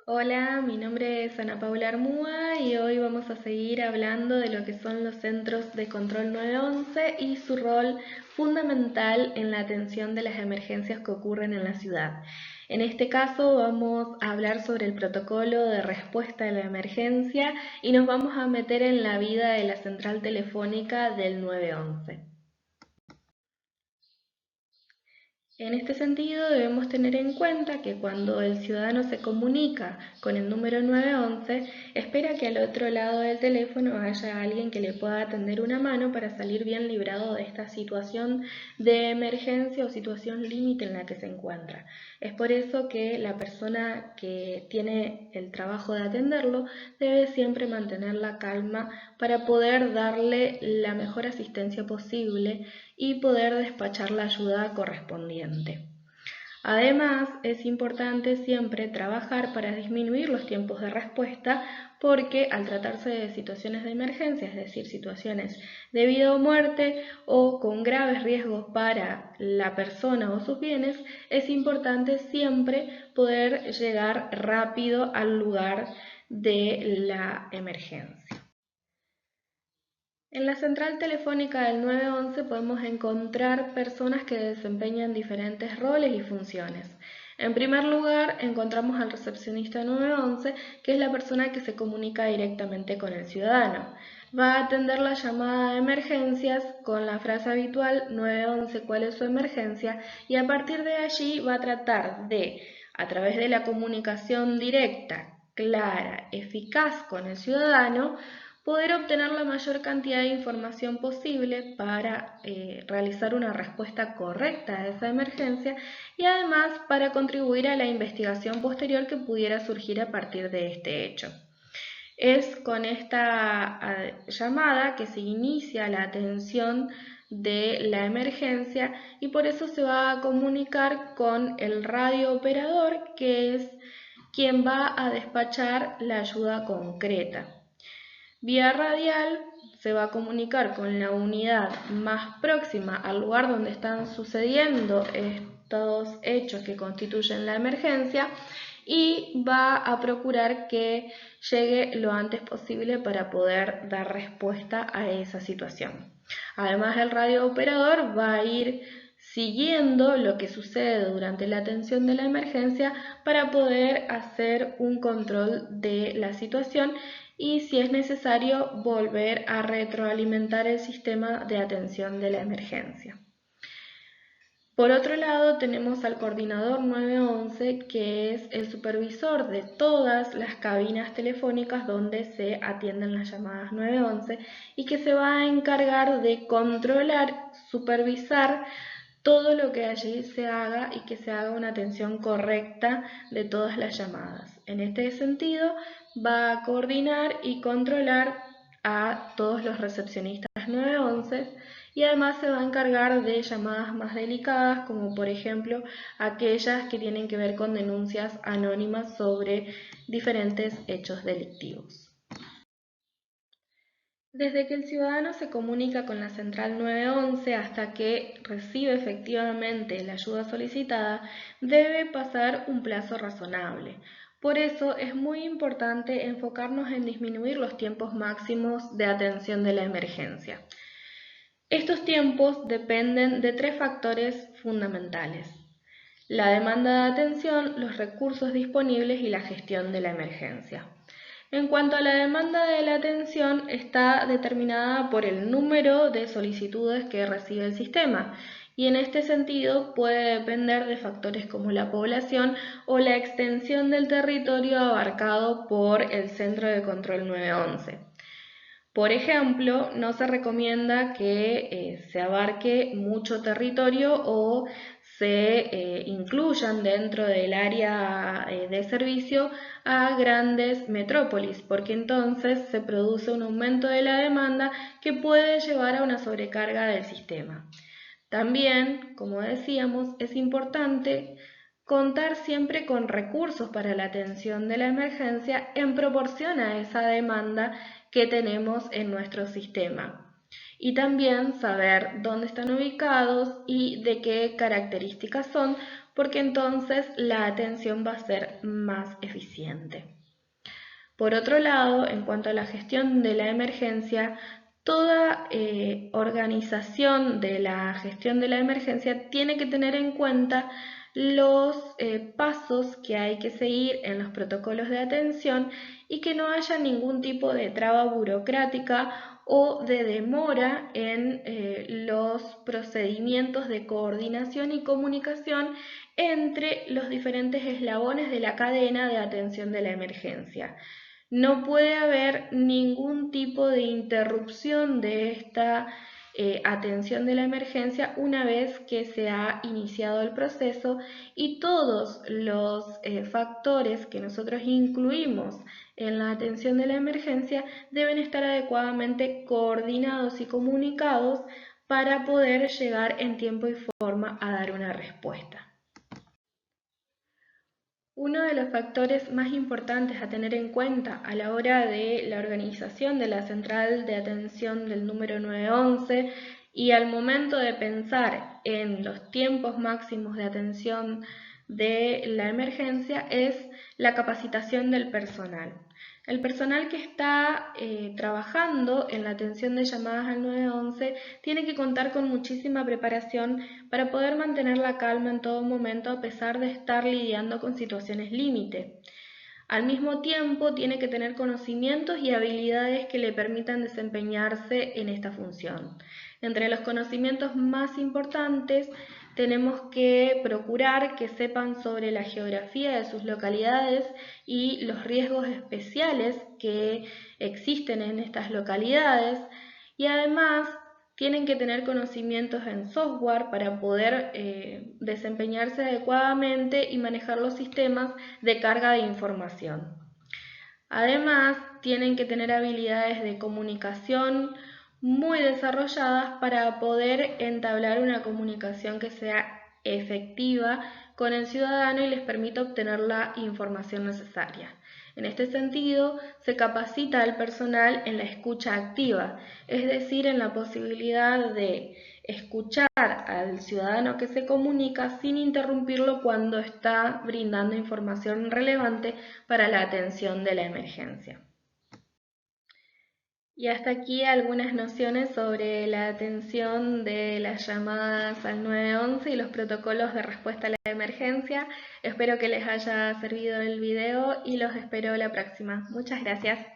Hola, mi nombre es Ana Paula Armúa y hoy vamos a seguir hablando de lo que son los centros de control 911 y su rol fundamental en la atención de las emergencias que ocurren en la ciudad. En este caso vamos a hablar sobre el protocolo de respuesta a la emergencia y nos vamos a meter en la vida de la central telefónica del 911. En este sentido, debemos tener en cuenta que cuando el ciudadano se comunica con el número 911, espera que al otro lado del teléfono haya alguien que le pueda tender una mano para salir bien librado de esta situación de emergencia o situación límite en la que se encuentra. Es por eso que la persona que tiene el trabajo de atenderlo debe siempre mantener la calma para poder darle la mejor asistencia posible y poder despachar la ayuda correspondiente. Además, es importante siempre trabajar para disminuir los tiempos de respuesta porque al tratarse de situaciones de emergencia, es decir, situaciones de vida o muerte o con graves riesgos para la persona o sus bienes, es importante siempre poder llegar rápido al lugar de la emergencia. En la central telefónica del 911 podemos encontrar personas que desempeñan diferentes roles y funciones. En primer lugar, encontramos al recepcionista 911, que es la persona que se comunica directamente con el ciudadano. Va a atender la llamada de emergencias con la frase habitual 911, ¿cuál es su emergencia? Y a partir de allí va a tratar de, a través de la comunicación directa, clara, eficaz con el ciudadano, poder obtener la mayor cantidad de información posible para realizar una respuesta correcta a esa emergencia y además para contribuir a la investigación posterior que pudiera surgir a partir de este hecho. Es con esta llamada que se inicia la atención de la emergencia y por eso se va a comunicar con el radiooperador, que es quien va a despachar la ayuda concreta. Vía radial se va a comunicar con la unidad más próxima al lugar donde están sucediendo estos hechos que constituyen la emergencia y va a procurar que llegue lo antes posible para poder dar respuesta a esa situación. Además, el radiooperador va a ir siguiendo lo que sucede durante la atención de la emergencia para poder hacer un control de la situación y, si es necesario, volver a retroalimentar el sistema de atención de la emergencia. Por otro lado, tenemos al coordinador 911, que es el supervisor de todas las cabinas telefónicas donde se atienden las llamadas 911 y que se va a encargar de controlar, supervisar todo lo que allí se haga y que se haga una atención correcta de todas las llamadas. En este sentido, va a coordinar y controlar a todos los recepcionistas 911 y además se va a encargar de llamadas más delicadas, como por ejemplo aquellas que tienen que ver con denuncias anónimas sobre diferentes hechos delictivos. Desde que el ciudadano se comunica con la central 911 hasta que recibe efectivamente la ayuda solicitada, debe pasar un plazo razonable. Por eso es muy importante enfocarnos en disminuir los tiempos máximos de atención de la emergencia. Estos tiempos dependen de tres factores fundamentales: la demanda de atención, los recursos disponibles y la gestión de la emergencia. En cuanto a la demanda de la atención, está determinada por el número de solicitudes que recibe el sistema y en este sentido puede depender de factores como la población o la extensión del territorio abarcado por el Centro de Control 911. Por ejemplo, no se recomienda que se abarque mucho territorio o se incluyan dentro del área de servicio a grandes metrópolis, porque entonces se produce un aumento de la demanda que puede llevar a una sobrecarga del sistema. También, como decíamos, es importante contar siempre con recursos para la atención de la emergencia en proporción a esa demanda que tenemos en nuestro sistema. Y también saber dónde están ubicados y de qué características son porque entonces la atención va a ser más eficiente. Por otro lado, en cuanto a la gestión de la emergencia, toda organización de la gestión de la emergencia tiene que tener en cuenta los pasos que hay que seguir en los protocolos de atención y que no haya ningún tipo de traba burocrática o de demora en los procedimientos de coordinación y comunicación entre los diferentes eslabones de la cadena de atención de la emergencia. No puede haber ningún tipo de interrupción de esta atención de la emergencia una vez que se ha iniciado el proceso, y todos los factores que nosotros incluimos en la atención de la emergencia deben estar adecuadamente coordinados y comunicados para poder llegar en tiempo y forma a dar una respuesta. Uno de los factores más importantes a tener en cuenta a la hora de la organización de la central de atención del número 911 y al momento de pensar en los tiempos máximos de atención de la emergencia es la capacitación del personal. El personal que está trabajando en la atención de llamadas al 911 tiene que contar con muchísima preparación para poder mantener la calma en todo momento a pesar de estar lidiando con situaciones límite. Al mismo tiempo, tiene que tener conocimientos y habilidades que le permitan desempeñarse en esta función. Entre los conocimientos más importantes, tenemos que procurar que sepan sobre la geografía de sus localidades y los riesgos especiales que existen en estas localidades, y además tienen que tener conocimientos en software para poder desempeñarse adecuadamente y manejar los sistemas de carga de información. Además, tienen que tener habilidades de comunicación muy desarrolladas para poder entablar una comunicación que sea efectiva con el ciudadano y les permita obtener la información necesaria. En este sentido, se capacita al personal en la escucha activa, es decir, en la posibilidad de escuchar al ciudadano que se comunica sin interrumpirlo cuando está brindando información relevante para la atención de la emergencia. Y hasta aquí algunas nociones sobre la atención de las llamadas al 911 y los protocolos de respuesta a la emergencia. Espero que les haya servido el video y los espero la próxima. Muchas gracias.